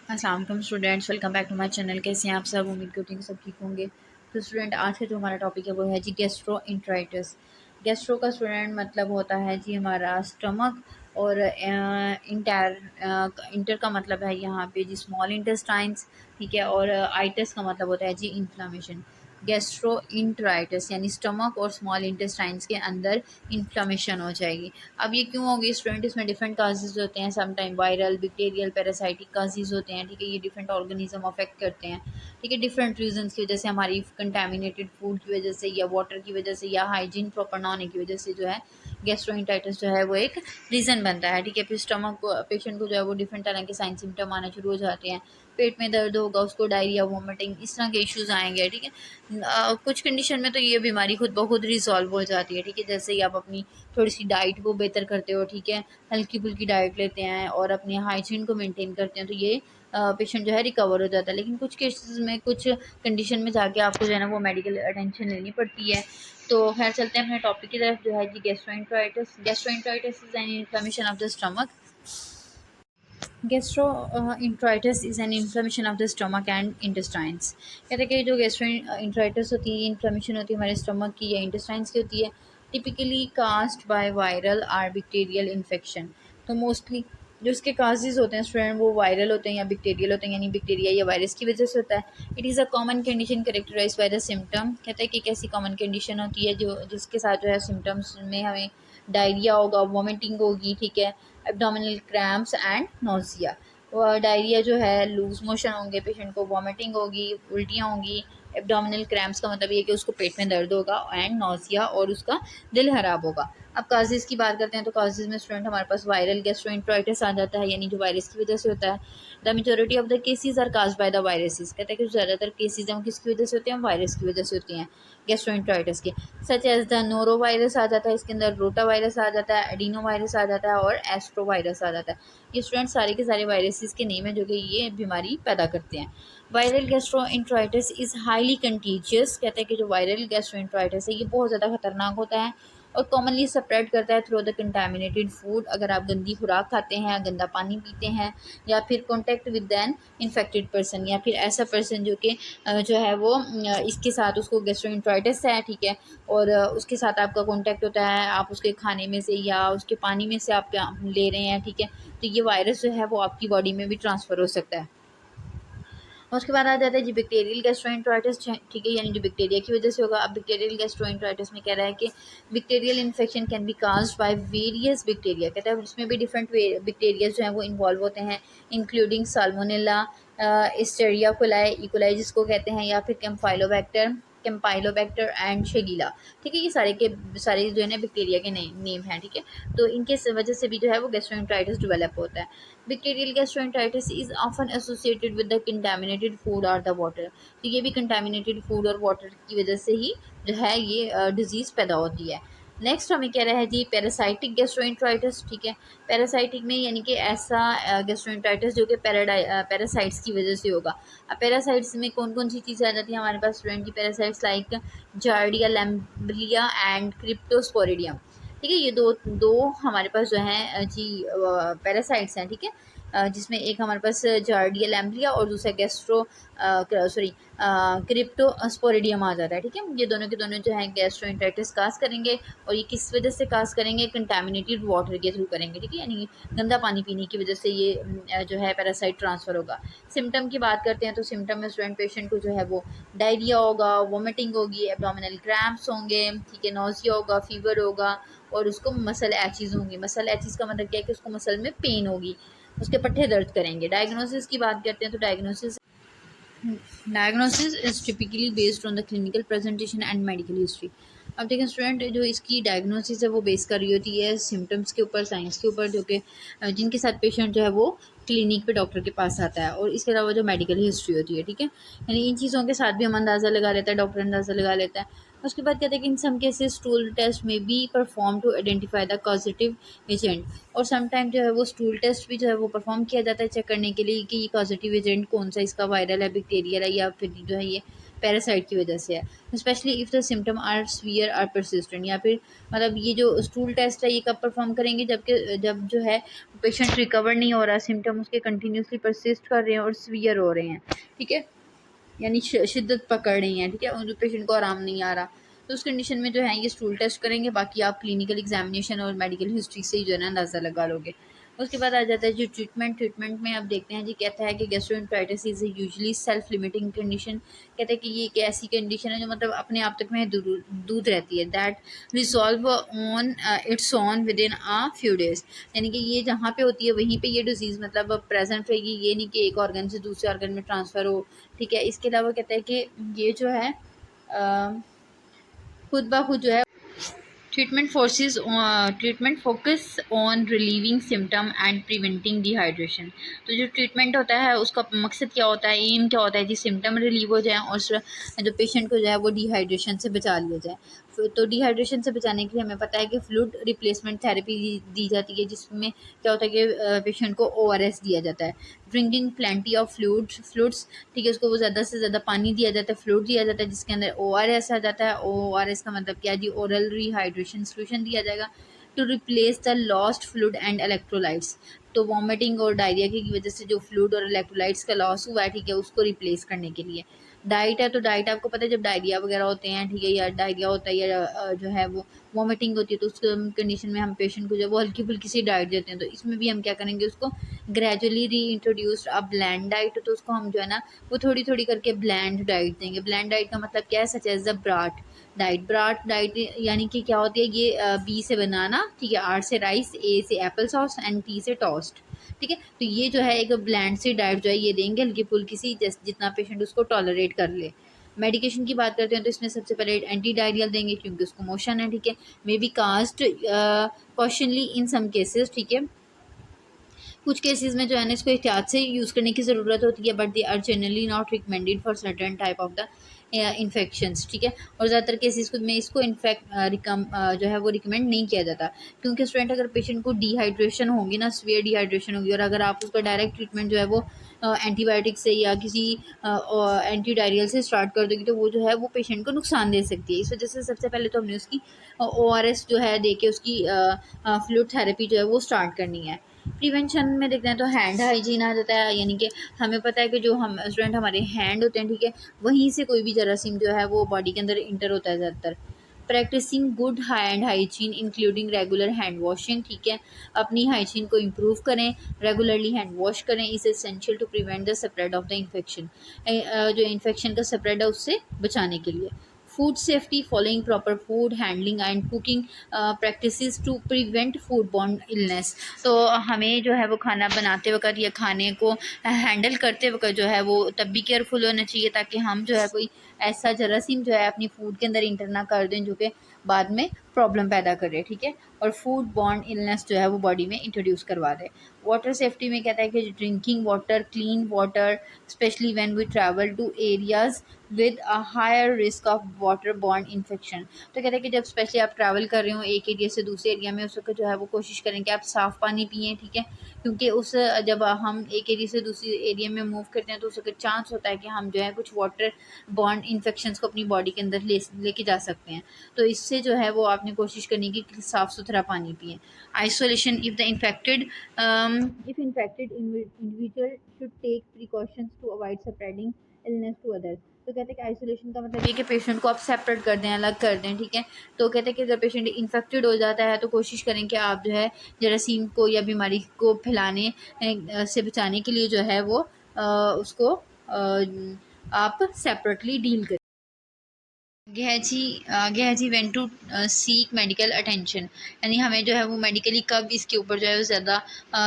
अस्सलाम वालेकुम students, welcome back to my channel. कैसे हैं आप सब? उम्मीद करती हूँ कि सब ठीक होंगे। तो स्टूडेंट, आज का जो हमारा टॉपिक है वो है जी गैस्ट्रो इंट्राइटिस। गैस्ट्रो का स्टूडेंट मतलब होता है जी हमारा स्टमक, और इंटर इंटर का मतलब है यहाँ पे जी स्मॉल इंटेस्टाइन्स, ठीक है। और आइटिस का मतलब होता है जी इन्फ्लामेशन। गैस्ट्रो इंट्राइटिस यानी स्टमक और स्मॉल इंटेस्टाइन्स के अंदर इन्फ्लामेशन हो जाएगी। अब ये क्यों होगी स्टूडेंट? इसमें डिफरेंट काजेज़ होते हैं, some time viral, bacterial, parasitic causes होते हैं, ठीक है। ये डिफरेंट ऑर्गेनिज्म अफेक्ट करते हैं, ठीक है, डिफरेंट रीजंस की वजह से, हमारी कंटेमिनेटेड फूड की वजह से, या वाटर की वजह से, या हाइजीन प्रॉपर ना होने की वजह से जो है गैस्ट्रोइंटाइटिस जो है वो एक रीज़न बनता है, ठीक है। फिर स्टमक को पेशेंट को जो है वो डिफरेंट तरह के साइन सिम्टम आना शुरू हो जाते हैं। पेट में दर्द होगा, उसको डायरिया, वोमिटिंग, इस तरह के इश्यूज आएंगे, ठीक है। कुछ कंडीशन में तो ये बीमारी खुद ब खुद रिजॉल्व हो जाती है, ठीक है। जैसे ही आप अपनी थोड़ी सी डाइट को बेहतर करते हो, ठीक है, हल्की फुल्की डाइट लेते हैं और अपनी हाइजीन को मेंटेन करते हैं, तो ये पेशेंट जो है रिकवर हो जाता है। लेकिन कुछ केसेस में, कुछ कंडीशन में जाके आपको जो है ना वो मेडिकल अटेंशन लेनी पड़ती है। तो खैर, चलते हैं अपने टॉपिक की तरफ, जो है जी gastroenteritis. Gastroenteritis is an inflammation of the stomach. Gastroenteritis is an inflammation of the stomach and intestines। कहते हैं कि जो gastroenteritis होती है, इन्फ्लेमेशन होती है हमारे स्टमक की या इंटेस्टाइन्स की होती है, टिपिकली कास्ड बाय वायरल और बैक्टीरियल इन्फेक्शन। तो मोस्टली जो इसके काजेज होते हैं स्टूडेंट, वो वायरल होते हैं या बैक्टीरियल होते हैं, यानी बैक्टीरिया या वायरस की वजह से होता है। It is a common condition characterise by the symptom. कहते हैं कि एक ऐसी कॉमन कंडीशन होती है जो जिसके साथ जो है सिम्टम्स में हमें डायरिया होगा, वॉमिटिंग होगी, ठीक है, abdominal cramps and nausea. Diarrhoea जो है, लूज मोशन होंगे, पेशेंट को वॉमिटिंग होगी, उल्टियाँ होंगी। एब्डोमिनल क्रैम्प्स का मतलब ये है कि उसको पेट में दर्द होगा, एंड नोजिया, और उसका दिल खराब होगा। अब काजेज़ की बात करते हैं, तो काजेज़ में स्टूडेंट हमारे पास वायरल गैस्ट्रोएंटेराइटिस आ जाता है, यानी जो वायरस की वजह से होता है। The majority of the cases are caused by the viruses. कहते हैं कि ज़्यादातर केसेज हम किसकी वजह से होते हैं? वायरस की वजह से होते हैं गैस्ट्रोएंटेराइटिस के। Such as the norovirus आ जाता है, इसके अंदर रोटा वायरस आ जाता है, एडिनो वायरस आ जाता है, और एस्ट्रो वायरस आ जाता है। ये स्टूडेंट सारे के सारे वायरसेस के नेम है जो कि ये बीमारी पैदा करते हैं। Viral gastroenteritis is highly contiguous. कहते हैं कि जो वायरल गैस्ट्रोएंटेराइटिस है ये बहुत ज़्यादा खतरनाक होता है और कॉमनली स्प्रेड करता है थ्रू द कंटामिनेटेड फूड। अगर आप गंदी खुराक खाते हैं, गंदा पानी पीते हैं, या फिर contact with an infected person, या फिर ऐसा पर्सन जो कि जो है वो इसके साथ उसको गैस्ट्रोएंटेराइटिस है, ठीक है, और उसके साथ आपका कॉन्टैक्ट होता है, आप उसके खाने में से या उसके पानी में से आप ले रहे हैं, ठीक है, तो ये वायरस जो है वो आपकी बॉडी में भी ट्रांसफ़र हो सकता है। और उसके बाद आ जाता है जी बैक्टीरियल गैस्ट्रोएंटेराइटिस, ठीक है, यानी जो बैक्टीरिया की वजह से होगा। अब बैक्टीरियल गैस्ट्रोएंटेराइटिस में कह रहा है कि bacterial infection can be caused by various bacteria. कहता है उसमें भी डिफरेंट बैक्टीरिया जो हैं वो इन्वॉल्व होते हैं, including salmonella, Asteria coli, E coli जिसको कहते हैं, या फिर कैम्पाइलोबैक्टर एंड शेगीला, ठीक है। ये सारे के सारे जो है ना बैक्टीरिया के नेम हैं, ठीक है। तो इनके वजह से भी जो है वो गैस्ट्रोएंटेराइटिस डेवलप होता है। Bacterial gastroenteritis is often associated with the contaminated food or the water। तो ये भी contaminated food और water की वजह से ही जो है ये डिजीज़ पैदा होती है। नेक्स्ट हमें कह रहा है जी पैरासाइटिक गैस्ट्रोएंटेराइटिस, ठीक है। पैरासाइटिक में यानी कि ऐसा गैस्ट्रोएंटेराइटिस जो कि पैरासाइट्स की वजह से होगा। अब पैरासाइट्स में कौन कौन सी चीज़ें आ जाती हैं हमारे पास स्टूडेंट की? पैरासाइट्स लाइक जार्डिया लैम्बलिया एंड क्रिप्टोस्पोरिडियम, ठीक है। ये दो दो हमारे पास जो हैं जी पैरासाइट्स हैं, ठीक है। जिसमें एक हमारे पास जार्डिया लैम्बलिया और दूसरा गैस्ट्रो सॉरी क्रिप्टोस्पोरिडियम आ जाता है, ठीक है। ये दोनों के दोनों जो हैं गैस्ट्रोएंटेराइटिस काज करेंगे, और ये किस वजह से काज करेंगे? कंटामिनेटेड वाटर के थ्रू करेंगे, ठीक है, यानी गंदा पानी पीने की वजह से ये जो है पैरासाइट ट्रांसफ़र होगा। सिम्टम की बात करते हैं, तो सिम्टम में स्टूडेंट पेशेंट को जो है वो डायरिया होगा, वोमिटिंग होगी, एब्डोमिनल क्रैम्प्स होंगे, ठीक है, नोजिया होगा, फीवर होगा, और उसको मसल एचीज़ होंगी। मसल एचीज़ का मतलब क्या है कि उसको मसल में पेन होगी, उसके पट्टे दर्द करेंगे। डायग्नोसिस की बात करते हैं, तो diagnosis is typically based on the clinical presentation and medical history. अब देखें स्टूडेंट, जो इसकी डायग्नोसिस है वो बेस कर रही होती है सिम्टम्स के ऊपर, साइंस के ऊपर, जो कि जिनके साथ पेशेंट जो है वो क्लिनिक पे डॉक्टर के पास आता है, और इसके अलावा जो मेडिकल हिस्ट्री होती है, ठीक है, यानी इन चीज़ों के साथ भी हम अंदाज़ा लगा लेता है, डॉक्टर अंदाज़ा लगा लेता है। उसके बाद कहते हैं कि in some cases stool test में be perform to identify the positive agent. और समटाइम जो है वो स्टूल टेस्ट भी जो है वो परफॉर्म किया जाता है चेक करने के लिए कि ये पॉजिटिव एजेंट कौन सा इसका वायरल है, बैक्टीरियल है, या फिर जो है ये पैरासाइट की वजह से है, specially if the symptom are severe or persistent. या फिर मतलब ये जो स्टूल टेस्ट है ये कब परफॉर्म करेंगे, जब जो है पेशेंट रिकवर नहीं हो रहा, सिम्टम उसके कंटिन्यूसली परसिस्ट कर रहे हैं और सीवियर हो रहे हैं, ठीक है, यानी शिद्दत पकड़ रही है, ठीक है, और जो पेशेंट को आराम नहीं आ रहा, तो उस कंडीशन में जो है ये स्टूल टेस्ट करेंगे। बाकी आप क्लिनिकल एग्जामिनेशन और मेडिकल हिस्ट्री से ही जो है ना अंदाज़ा लगा लोगे। उसके बाद आ जाता है जो ट्रीटमेंट में आप देखते हैं जी, कहता है कि gastroenteritis is usually self limiting condition. कहते हैं कि ये एक ऐसी कंडीशन है जो मतलब अपने आप तक में दूध रहती है, that resolve on it's on with in a few days. यानी कि ये जहाँ पे होती है वहीं पे ये डिजीज़ मतलब प्रेजेंट रहेगी, ये नहीं कि एक ऑर्गन से दूसरे ऑर्गन में ट्रांसफ़र हो, ठीक है। इसके अलावा कहता है कि ये जो है खुद ब खुद जो है treatment focus on relieving symptom and preventing dehydration. तो जो ट्रीटमेंट होता है उसका मकसद क्या होता है, एम क्या होता है कि सिम्टम रिलीव हो जाए और जो पेशेंट को जो है वो डिहाइड्रेशन से बचा लिया जाए। तो डिहाइड्रेशन से बचाने के लिए हमें पता है कि फ्लूइड रिप्लेसमेंट थेरेपी दी जाती है, जिसमें क्या होता है कि पेशेंट को ORS दिया जाता है, ड्रिंकिंग प्लेंटी ऑफ फ्लूइड्स, ठीक है, उसको वो ज़्यादा से ज़्यादा पानी दिया जाता है, फ्लूइड दिया जाता है जिसके अंदर ORS आ जाता है। ORS का मतलब क्या जी, ओरल रिहाइड्रेशन सोल्यूशन दिया जाएगा to replace the lost fluid and electrolytes. तो वॉमिटिंग और डायरिया की वजह से जो फ्लूइड और इलेक्ट्रोलाइट्स का लॉस हुआ है, ठीक है, उसको रिप्लेस करने के लिए। डाइट है, तो डाइट आपको पता है जब डायरिया वगैरह होते हैं, ठीक है, या डायरिया होता है या जो है वो वॉमिटिंग होती है, तो उस कंडीशन में हम पेशेंट को जो है वो हल्की फुल्की सी डाइट देते हैं। तो इसमें भी हम क्या करेंगे, उसको ग्रेजुअली री इंट्रोड्यूस अ ब्लैंड डाइट, तो उसको हम जो है ना वो थोड़ी थोड़ी करके ब्लैंड डाइट देंगे। ब्लैंड डाइट का मतलब क्या है, such as the BRAT diet यानी कि क्या होती है, ये बी से बनाना, ठीक है, आर से राइस, ए से एप्पल सॉस एंड टी से टोस्ट, ठीक है। तो ये जो है एक ब्लैंड सी डाइट जो है ये देंगे, हल्की फुल्की सी, जितना पेशेंट उसको टॉलरेट कर ले। मेडिकेशन की बात करते हैं तो इसमें सबसे पहले एंटी डायरियल देंगे क्योंकि उसको मोशन है, ठीक है, may be cast cautiously in some cases, ठीक है। कुछ केसेस में जो है ना इसको एहतियात से यूज़ करने की ज़रूरत होती है, but they are generally not recommended for certain type of the infections, ठीक है। और ज़्यादातर केसेस में इसको जो है वो रिकमेंड नहीं किया जाता, क्योंकि स्टूडेंट अगर पेशेंट को डिहाइड्रेशन होगी ना, सीवियर डिहाइड्रेशन होगी, और अगर आप उसका डायरेक्ट ट्रीटमेंट जो है वो एंटीबायोटिक से या किसी एंटी डायरियल से स्टार्ट कर दोगी, तो वो जो है वो पेशेंट को नुकसान दे सकती है। इस वजह से सबसे पहले तो हमने उसकी ORS जो है दे के उसकी फ्लूइड थेरेपी जो है वो स्टार्ट करनी है। प्रिवेंशन में देखते हैं तो हैंड हाइजीन आ जाता है, यानी कि हमें पता है कि जो हम स्टूडेंट हमारे हैंड होते हैं, ठीक है, वहीं से कोई भी जरासीम जो है वो बॉडी के अंदर इंटर होता है ज़्यादातर। Practising good hand hygiene including regular hand washing, ठीक है, अपनी हाइजीन को इम्प्रूव करें, रेगुलरली हैंड वॉश करें, is essential to prevent the spread of the infection. जो इन्फेक्शन का स्प्रेड है उससे बचाने के लिए। Food safety, following proper food handling and cooking practices to prevent food borne illness. तो हमें जो है वो खाना बनाते वक्त या खाने को हैंडल करते वक्त जो है वो तब भी केयरफुल होना चाहिए, ताकि हम जो है कोई ऐसा जरासीम जो है अपनी फूड के अंदर इंटर ना कर दें जो कि बाद में प्रॉब्लम पैदा करे, ठीक है, और फूड बॉर्न इलनेस जो है वो बॉडी में इंट्रोड्यूस करवा दे। वाटर सेफ्टी में कहता है कि drinking water, clean water, specially when we travel to areas with a higher risk of water borne infection. तो कहते हैं कि जब स्पेशली आप ट्रैवल कर रहे हो एक एरिया से दूसरे एरिया में, उस वक्त जो है वो कोशिश करें कि आप साफ़ पानी पिएँ, ठीक है, क्योंकि जब हम एक एरिया से दूसरे एरिया में मूव करते हैं तो उस वक्त चांस होता है कि हम जो है कुछ वाटर बॉर्न इन्फेक्शंस को अपनी बॉडी के अंदर लेके जा सकते हैं। तो इससे जो है वो आपने कोशिश करनी कि साफ़ सुथरा पानी पिएँ। Isolation, if infected individual should take precautions to avoid spreading illness to others. तो कहते हैं कि आइसोलेशन का मतलब ये कि पेशेंट को आप सेपरेट कर दें, अलग कर दें, ठीक है। तो कहते हैं कि अगर पेशेंट इन्फेक्टेड हो जाता है तो कोशिश करें कि आप जो है जरासीम को या बीमारी को फैलाने से बचाने के लिए जो है वो उसको आप सेपरेटली डील करें। आगे है जी when to seek medical attention, यानी हमें जो है वो मेडिकली कब इसके ऊपर जो है वो ज़्यादा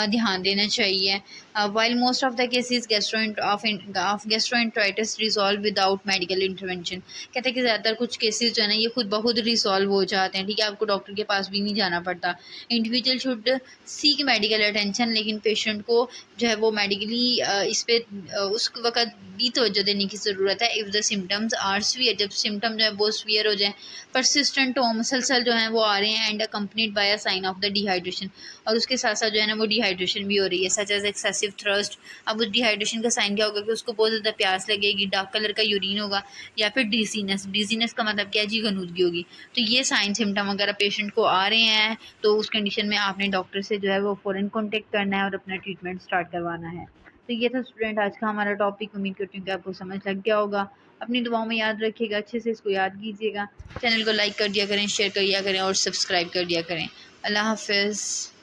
ध्यान देना चाहिए। While most of the cases gastroenteritis resolve without medical intervention. कहते हैं कि ज़्यादातर कुछ केसेस जो है ना ये खुद ब खुद रिजॉल्व हो जाते हैं, ठीक है, आपको डॉक्टर के पास भी नहीं जाना पड़ता। Individual should seek medical attention, लेकिन पेशेंट को जो है वो मेडिकली इस पर उस वक्त भी तवज्जो देने की ज़रूरत है। If the symptoms are severe, जब सिम्टम जो है वो सीवियर हो जाए, परसिस्टेंट हो, मुसलसल जो है वो आ रहे हैं, and accompanied by a sign of the dehydration, और उसके साथ साथ जो है ना वो डिहाइड्रेशन भी हो रही है, सच एज एक्सेसिव थर्स्ट। अब उस डिहाइड्रेशन का साइन क्या होगा कि उसको बहुत ज़्यादा प्यास लगेगी, डार्क कलर का यूरिन होगा, या फिर डिजीनेस, डिजीनेस का मतलब क्या है जी, गनूदगी होगी। तो ये साइन सिम्टम अगर पेशेंट को आ रहे हैं तो उस कंडीशन में आपने डॉक्टर से जो है वो फ़ौरन कॉन्टेक्ट करना है और अपना ट्रीटमेंट स्टार्ट करवाना है। तो ये था स्टूडेंट आज का हमारा टॉपिक। उम्मीद करती हूँ कि आपको समझ लग गया होगा। अपनी दुआओं में याद रखिएगा, अच्छे से इसको याद कीजिएगा। चैनल को लाइक कर दिया करें, शेयर कर दिया करें और सब्सक्राइब कर दिया करें। अल्लाह हाफ़िज़।